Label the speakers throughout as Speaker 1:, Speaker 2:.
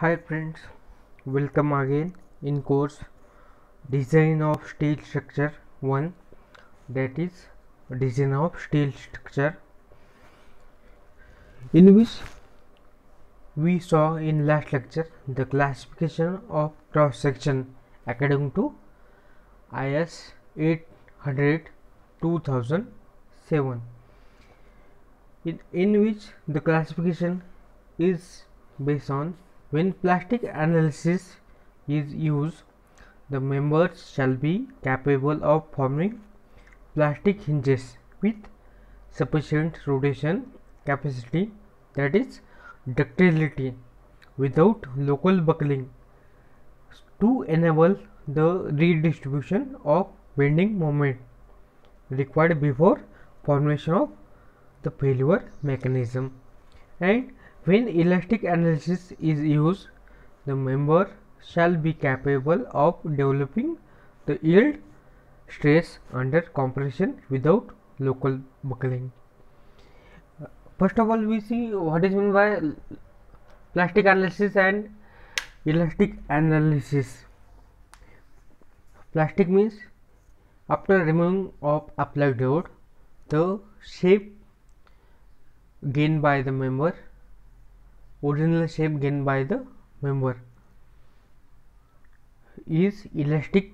Speaker 1: Hi friends, welcome again in course Design of Steel Structure 1, that is Design of Steel Structure, in which we saw in last lecture the classification of cross section according to IS 800 2007, in which the classification is based on when plastic analysis is used, the members shall be capable of forming plastic hinges with sufficient rotation capacity, that is ductility, without local buckling to enable the redistribution of bending moment required before formation of the failure mechanism. And when elastic analysis is used, the member shall be capable of developing the yield stress under compression without local buckling. First of all, we see what is meant by plastic analysis and elastic analysis. Plastic means after removing of applied load, the shape gained by the member, original shape gained by the member, is elastic,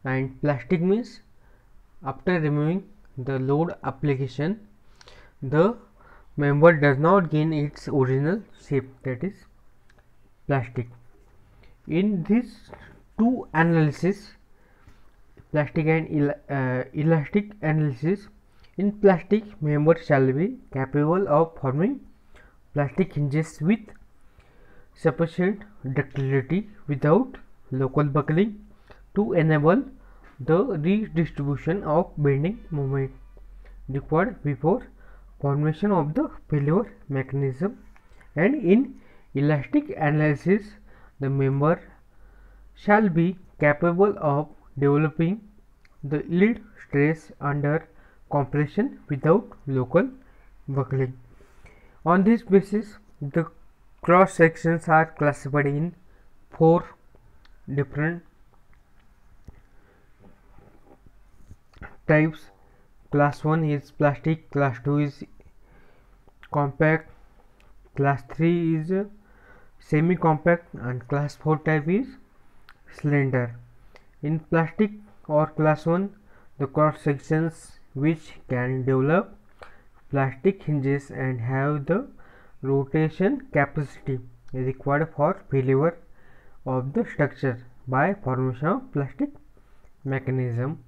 Speaker 1: and plastic means after removing the load application, the member does not gain its original shape, that is plastic. In these two analysis, plastic and elastic analysis, in plastic, member shall be capable of forming plastic hinges with sufficient ductility without local buckling to enable the redistribution of bending moment required before formation of the failure mechanism. And in elastic analysis, the member shall be capable of developing the yield stress under compression without local buckling. On this basis, the cross sections are classified in four different types. Class 1 is plastic, class 2 is compact, class 3 is semi compact, and class 4 type is slender. In plastic or class 1, the cross sections which can develop plastic hinges and have the rotation capacity required for failure of the structure by formation of plastic mechanism.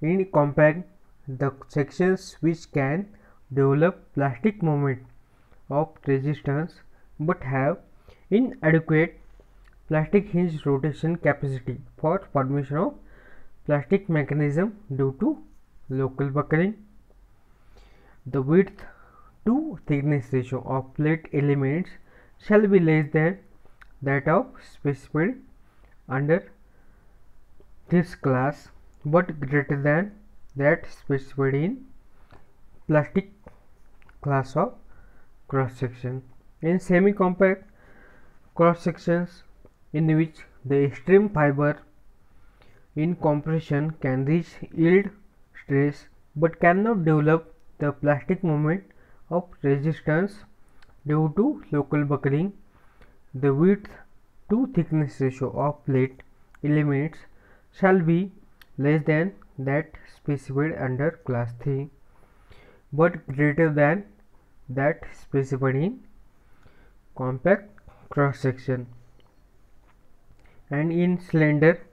Speaker 1: In compact, the sections which can develop plastic moment of resistance but have inadequate plastic hinge rotation capacity for formation of plastic mechanism due to local buckling. The width to thickness ratio of plate elements shall be less than that of specified under this class but greater than that specified in plastic class of cross section. In semi compact cross sections, in which the extreme fiber in compression can reach yield stress but cannot develop the plastic moment of resistance due to local buckling, the width to thickness ratio of plate elements shall be less than that specified under class 3 but greater than that specified in compact cross section. And in slender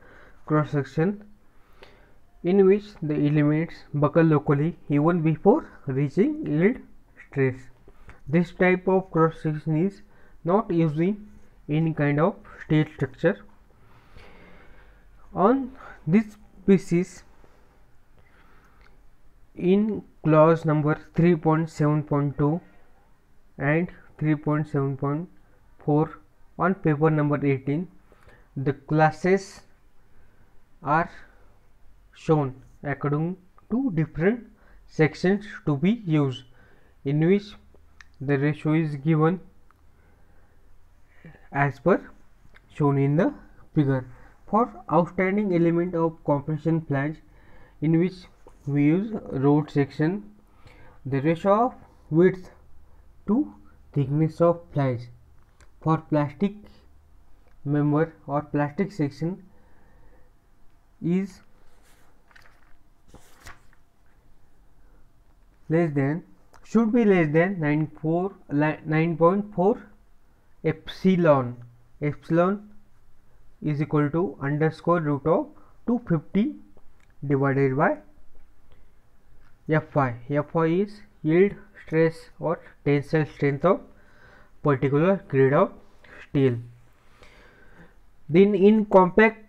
Speaker 1: cross section, in which the elements buckle locally even before reaching yield stress. This type of cross section is not used in any kind of steel structure. On this basis, in clause number 3.7.2 and 3.7.4 on paper number 18, the classes are shown according to different sections to be used, in which the ratio is given as per shown in the figure. For outstanding element of compression flange in which we use road section, the ratio of width to thickness of flange for plastic member or plastic section is should be less than 9.4 epsilon. Epsilon is equal to underscore root of 250 divided by Fy. Fy is yield stress or tensile strength of particular grade of steel. Then in compact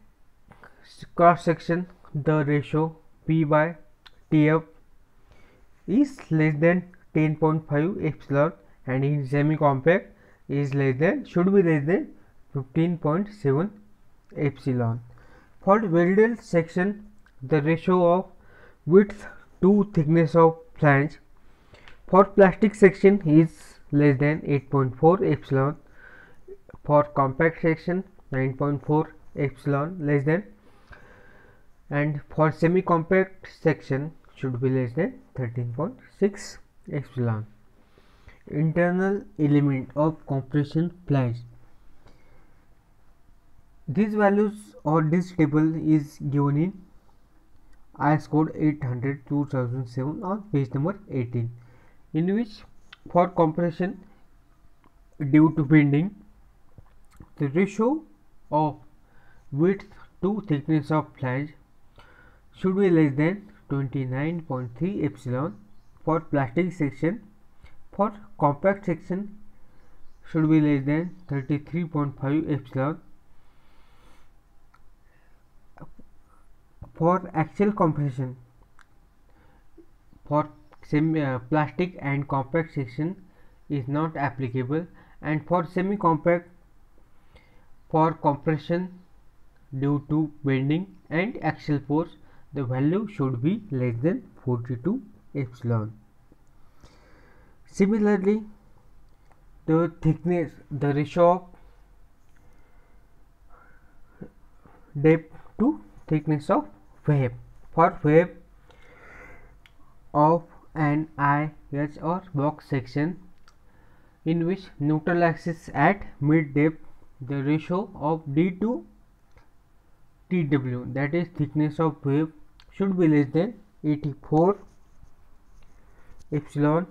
Speaker 1: cross section, the ratio P by Tf is less than 10.5 epsilon, and in semi compact is should be less than 15.7 epsilon. For welded section, the ratio of width to thickness of flange for plastic section is less than 8.4 epsilon. For compact section 9.4 epsilon less than, and for semi compact section should be less than 13.6 epsilon. Internal element of compression flange. These values or this table is given in IS code 800/2007 on page number 18, in which for compression due to bending, the ratio of width to thickness of flange should be less than 29.3 epsilon for plastic section. For compact section should be less than 33.5 epsilon. For axial compression for plastic and compact section is not applicable, and for semi compact, for compression due to bending and axial force, the value should be less than 42 epsilon. Similarly, the thickness, the ratio of depth to thickness of wave. For wave of an IH or box section in which neutral axis at mid depth, the ratio of D to TW, that is thickness of wave, should be less than 84 epsilon.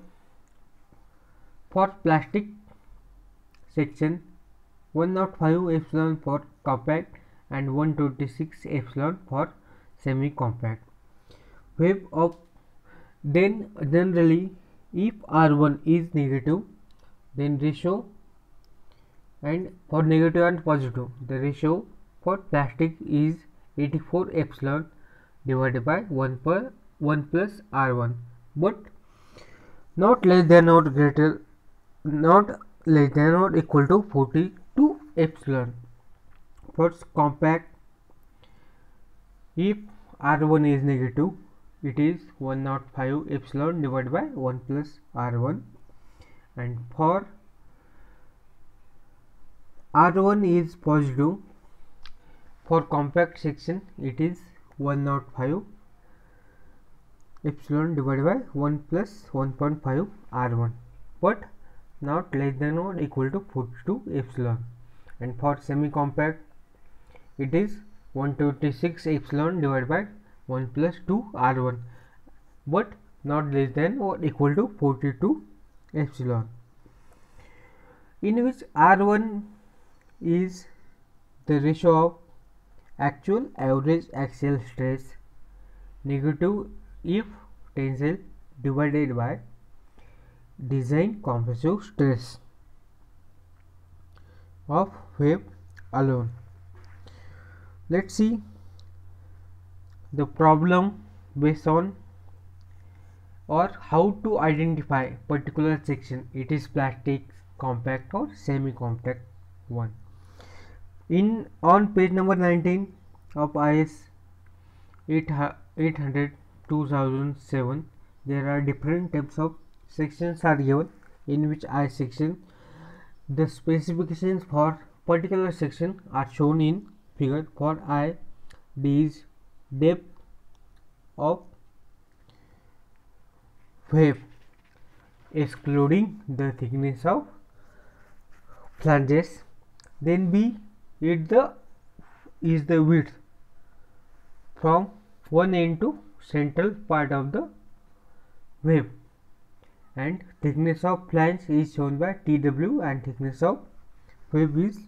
Speaker 1: For plastic section 105 epsilon for compact and 126 epsilon for semi compact. Wave of, then generally if R1 is negative, then ratio, and for negative and positive, the ratio for plastic is 84 epsilon divided by 1 plus R1, but not less than or equal to 42 epsilon. For compact, if R1 is negative, it is 105 epsilon divided by 1 plus R1, and for R1 is positive, for compact section it is 105 epsilon divided by 1 plus 1.5 R1, but not less than or equal to 42 epsilon. And for semi compact it is 126 epsilon divided by 1 plus 2 R1, but not less than or equal to 42 epsilon, in which R1 is the ratio of actual average axial stress negative if tensile divided by design compressive stress of wave alone. Let's see the problem based on, or how to identify particular section, it is plastic, compact or semi compact one. In on page number 19 of IS 800/2007, there are different types of sections are given, in which I section The specifications for particular section are shown in figure. For I, D is depth of wave excluding the thickness of flanges. Then B is the width from one end to central part of the wave, and thickness of flange is shown by Tw and thickness of wave is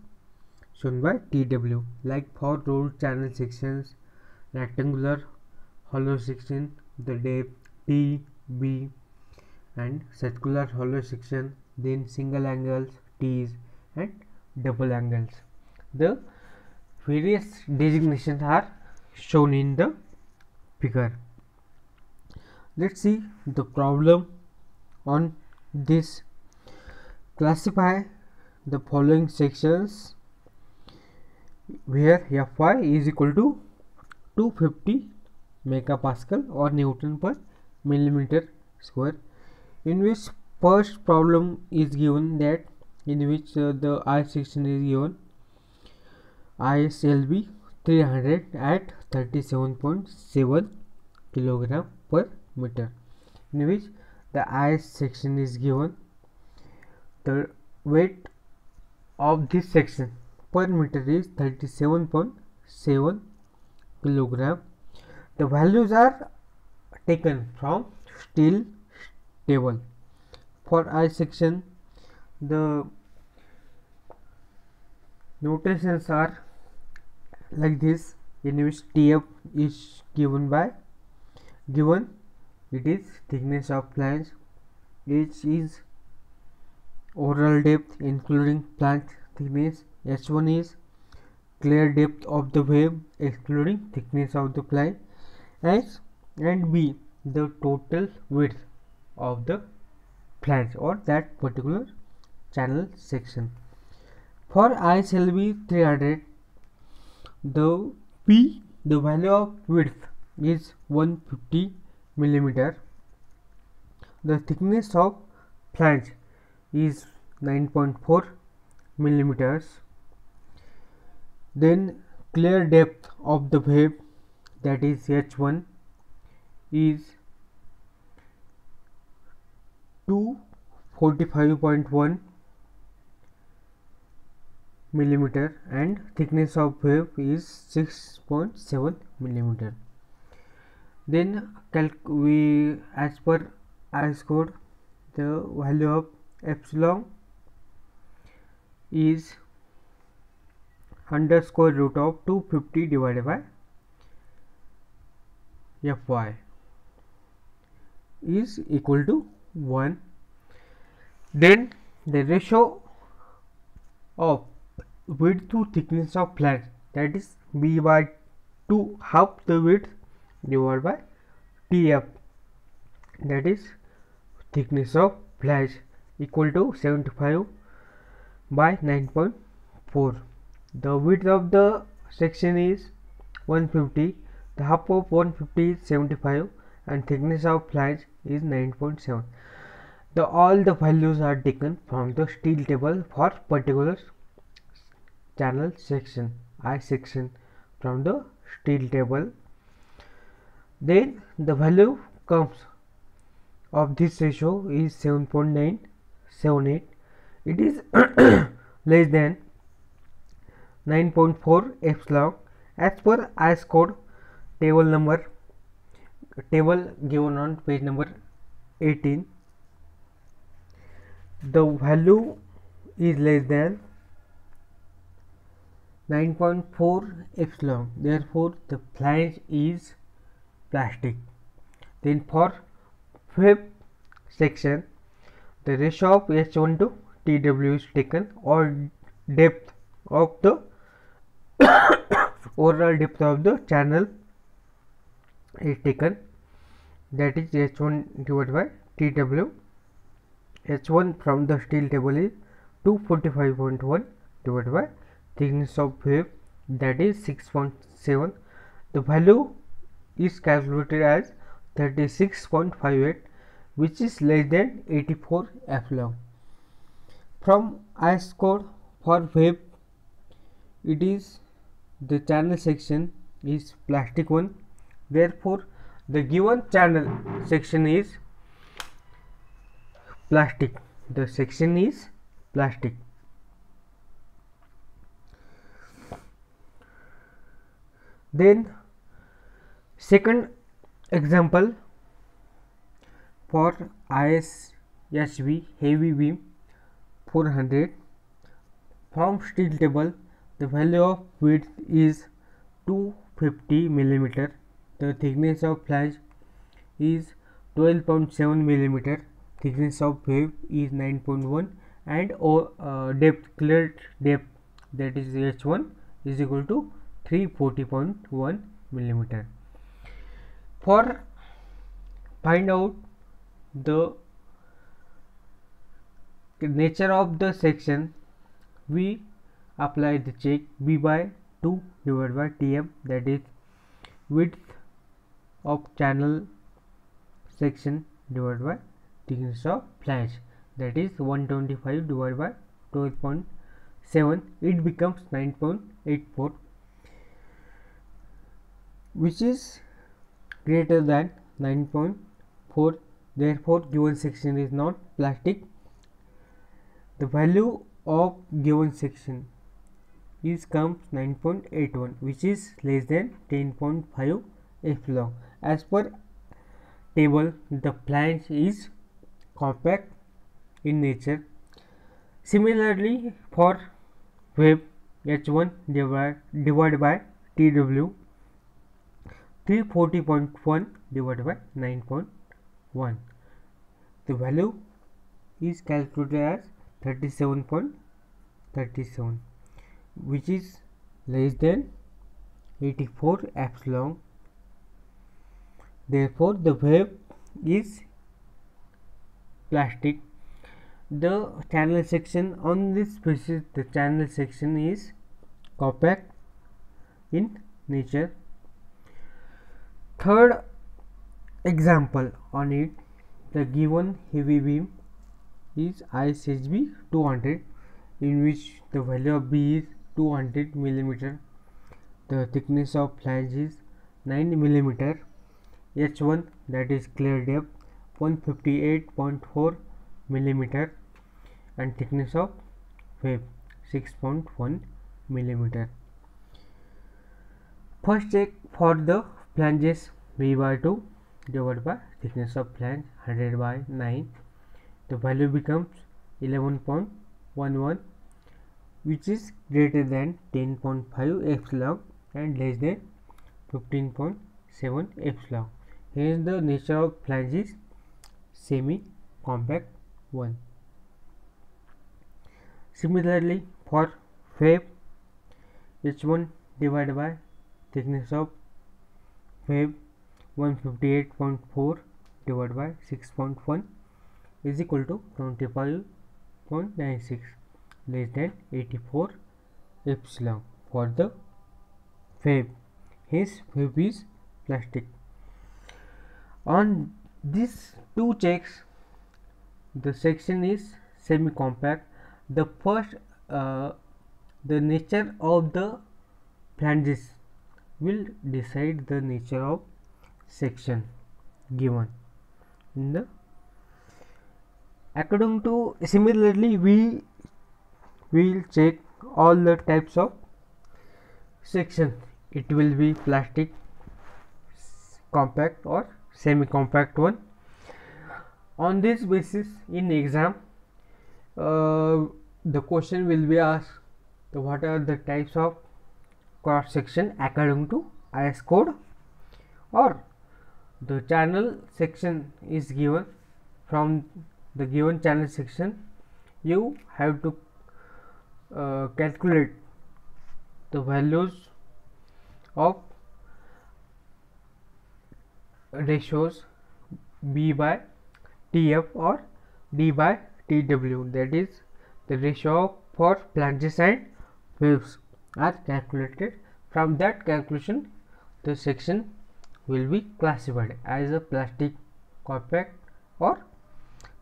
Speaker 1: shown by Tw. Like for rolled channel sections, rectangular hollow section, the depth T, B, and circular hollow section, then single angles T's and double angles. The various designations are shown in the figure. Let's see the problem on this. Classify the following sections where Fy is equal to 250 megapascal or Newton per millimeter square, in which first problem is given that in which the I section is given ISLB 300 at 37.7 kilogram per meter, in which the I section is given. The weight of this section per meter is 37.7 kilogram. The values are taken from steel table. For I section, the notations are like this, in which Tf is given it is thickness of flange, H is overall depth including flange thickness, H1 is clear depth of the wave excluding thickness of the flange, and B the total width of the flange or that particular channel section. For ISLB 300, the value of width is 150 millimeter. The thickness of flange is 9.4 millimeters. Then clear depth of the wave, that is H1, is 245.1 millimeter, and thickness of wave is 6.7 millimeter. Then as per IS code, the value of epsilon is under square root of 250 divided by Fy is equal to 1. Then the ratio of width to thickness of flange, that is B by 2 half the width divided by Tf, that is thickness of flange, equal to 75 by 9.4. The width of the section is 150, the half of 150 is 75, and thickness of flange is 9.7. All the values are taken from the steel table for particular channel section, I section, from the steel table. Then the value comes of this ratio is 7.978. It is less than 9.4 epsilon as per IS code table given on page number 18. The value is less than 9.4 epsilon, therefore the flange is plastic. Then for wave section, the ratio of H1 to Tw is taken, or depth of the overall depth of the channel is taken, that is H1 divided by Tw. H1 from the steel table is 245.1 divided by thickness of wave, that is 6.7. The value is calculated as 36.58, which is less than 84 epsilon. From IS code for wave, it is the channel section is plastic one, therefore the given channel section is plastic. The section is plastic. Then second example for ISHB heavy beam 400 from steel table, the value of width is 250 mm, the thickness of flange is 12.7 mm, thickness of wave is 9.1, and depth, clear depth, that is H1 is equal to 340.1 mm. For find out the nature of the section, we apply the check B by 2 divided by Tm, that is width of channel section divided by thickness of flange, that is 125 divided by 12.7, it becomes 9.84, which is greater than 9.4, therefore given section is not plastic. The value of given section is comes 9.81, which is less than 10.5 epsilon. As per table, the flange is compact in nature. Similarly, for wave, H1 divided by TW, 340.1 divided by 9.1, the value is calculated as 37.37, which is less than 84 epsilon. Therefore the wave is plastic. The channel section on this basis, the channel section is compact in nature. Third example on it, the given heavy beam is ISHB 200, in which the value of B is 200 mm, the thickness of flange is 9 mm, H1, that is clear depth, 158.4 mm, and thickness of wave 6.1 mm. First check for the flanges, B by 2 divided by thickness of flange 100 by 9, the value becomes 11.11, which is greater than 10.5 epsilon and less than 15.7 epsilon. Hence the nature of flange is semi compact one. Similarly, for wave, H1 divided by thickness of wave 158.4 divided by 6.1 is equal to 25.96, less than 84 epsilon for the wave. Hence wave is plastic. On these two checks, the section is semi compact. The first the nature of the flanges will decide the nature of section given in the. According to, similarly, we will check all the types of section. It will be plastic, compact or semi compact one. On this basis, in exam, the question will be asked, what are the types of cross section according to IS code, or the channel section is given. From the given channel section, you have to calculate the values of ratios B by TF or D by TW, that is the ratio for flanges and waves are calculated. From that calculation, the section will be classified as a plastic, compact or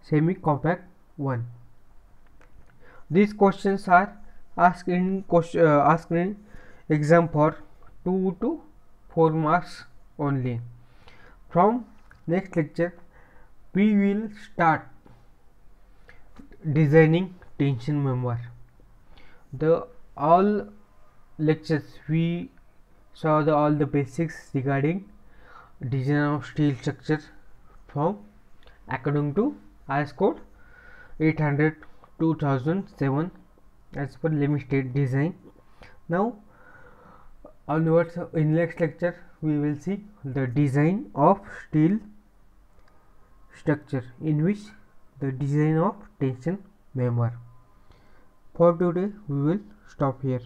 Speaker 1: semi compact one. These questions are asked in exam for 2 to 4 marks only. From next lecture we will start designing tension member. The all lectures we saw all the basics regarding design of steel structure from according to IS code 800 2007 as per limited design. Now onwards in next lecture we will see the design of steel structure, in which the design of tension member. For today we will stop here.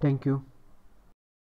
Speaker 1: Thank you.